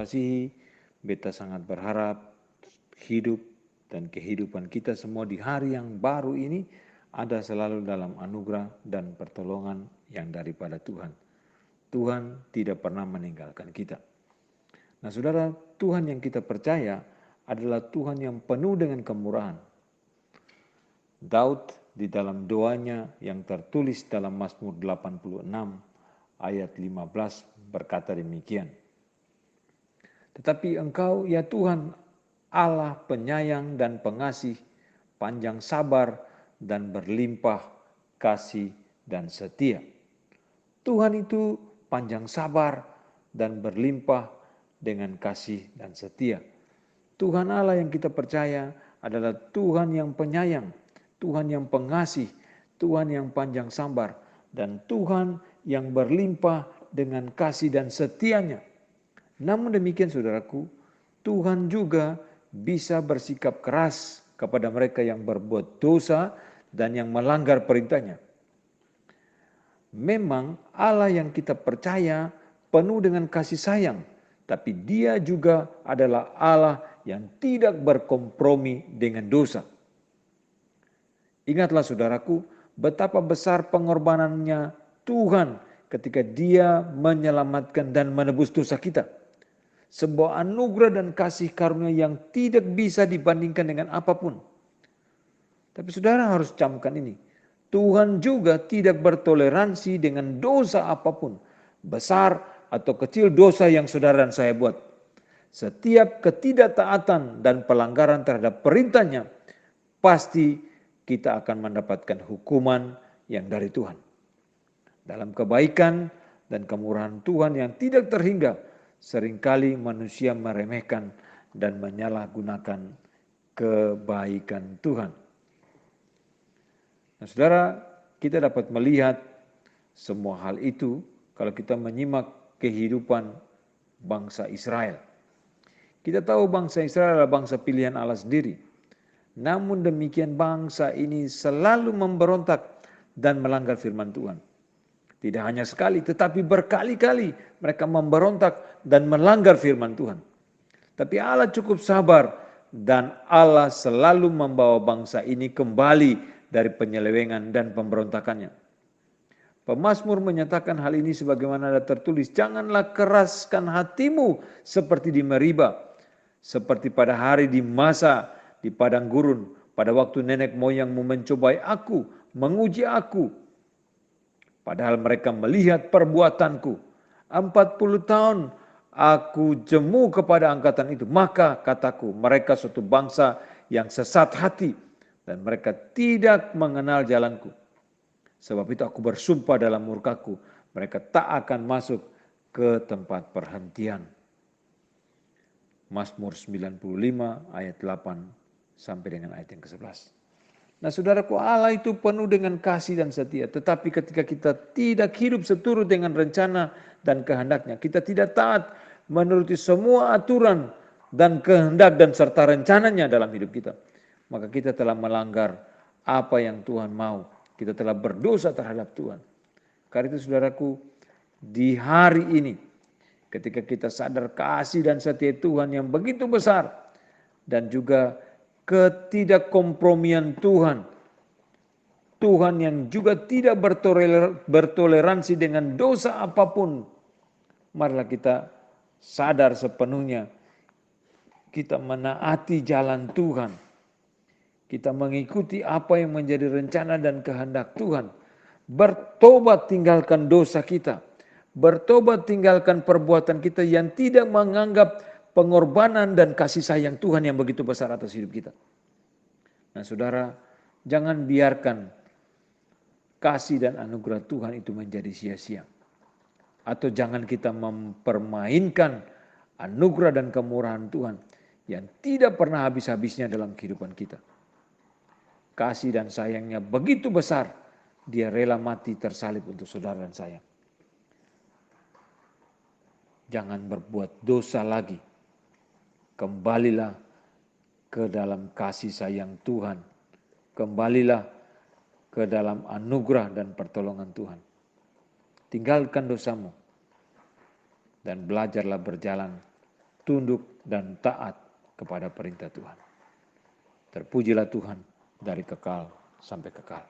kasihi, beta sangat berharap hidup dan kehidupan kita semua di hari yang baru ini ada selalu dalam anugerah dan pertolongan yang daripada Tuhan. Tuhan tidak pernah meninggalkan kita. Nah saudara, Tuhan yang kita percaya adalah Tuhan yang penuh dengan kemurahan. Daud di dalam doanya yang tertulis dalam Mazmur 86 ayat 15 berkata demikian. Tetapi Engkau ya Tuhan Allah penyayang dan pengasih, panjang sabar dan berlimpah kasih dan setia. Tuhan itu panjang sabar dan berlimpah dengan kasih dan setia. Tuhan Allah yang kita percaya adalah Tuhan yang penyayang, Tuhan yang pengasih, Tuhan yang panjang sabar, dan Tuhan yang berlimpah dengan kasih dan setianya. Namun demikian saudaraku, Tuhan juga bisa bersikap keras kepada mereka yang berbuat dosa dan yang melanggar perintahnya. Memang Allah yang kita percaya penuh dengan kasih sayang, tapi Dia juga adalah Allah yang tidak berkompromi dengan dosa. Ingatlah saudaraku, betapa besar pengorbanannya Tuhan ketika Dia menyelamatkan dan menebus dosa kita. Sebuah anugerah dan kasih karunia yang tidak bisa dibandingkan dengan apapun. Tapi saudara harus camkan ini. Tuhan juga tidak bertoleransi dengan dosa apapun. Besar atau kecil dosa yang saudara dan saya buat. Setiap ketidaktaatan dan pelanggaran terhadap perintahnya, pasti kita akan mendapatkan hukuman yang dari Tuhan. Dalam kebaikan dan kemurahan Tuhan yang tidak terhingga, seringkali manusia meremehkan dan menyalahgunakan kebaikan Tuhan. Nah saudara, kita dapat melihat semua hal itu kalau kita menyimak kehidupan bangsa Israel. Kita tahu bangsa Israel adalah bangsa pilihan Allah sendiri. Namun demikian bangsa ini selalu memberontak dan melanggar firman Tuhan. Tidak hanya sekali, tetapi berkali-kali mereka memberontak dan melanggar firman Tuhan. Tapi Allah cukup sabar dan Allah selalu membawa bangsa ini kembali dari penyelewengan dan pemberontakannya. Pemazmur menyatakan hal ini sebagaimana ada tertulis, janganlah keraskan hatimu seperti di Meriba, seperti pada hari di Masa di padang gurun, pada waktu nenek moyangmu mencobai aku, menguji aku. Padahal mereka melihat perbuatanku. 40 tahun aku jemu kepada angkatan itu. Maka kataku, mereka suatu bangsa yang sesat hati. Dan mereka tidak mengenal jalanku. Sebab itu aku bersumpah dalam murkaku. Mereka tak akan masuk ke tempat perhentian. Mazmur 95 ayat 8 sampai dengan ayat yang ke-11. Nah saudaraku, Allah itu penuh dengan kasih dan setia. Tetapi ketika kita tidak hidup seturut dengan rencana dan kehendaknya, kita tidak taat menuruti semua aturan dan kehendak dan serta rencananya dalam hidup kita, maka kita telah melanggar apa yang Tuhan mau. Kita telah berdosa terhadap Tuhan. Karena itu saudaraku, di hari ini ketika kita sadar kasih dan setia Tuhan yang begitu besar dan juga ketidakkompromian Tuhan. Tuhan yang juga tidak bertoleransi dengan dosa apapun. Marilah kita sadar sepenuhnya. Kita menaati jalan Tuhan. Kita mengikuti apa yang menjadi rencana dan kehendak Tuhan. Bertobat tinggalkan dosa kita. Bertobat tinggalkan perbuatan kita yang tidak menganggap pengorbanan dan kasih sayang Tuhan yang begitu besar atas hidup kita. Nah saudara, jangan biarkan kasih dan anugerah Tuhan itu menjadi sia-sia. Atau jangan kita mempermainkan anugerah dan kemurahan Tuhan yang tidak pernah habis-habisnya dalam kehidupan kita. Kasih dan sayangnya begitu besar, Dia rela mati tersalib untuk saudara dan saya. Jangan berbuat dosa lagi. Kembalilah ke dalam kasih sayang Tuhan. Kembalilah ke dalam anugerah dan pertolongan Tuhan. Tinggalkan dosamu dan belajarlah berjalan tunduk dan taat kepada perintah Tuhan. Terpujilah Tuhan dari kekal sampai kekal.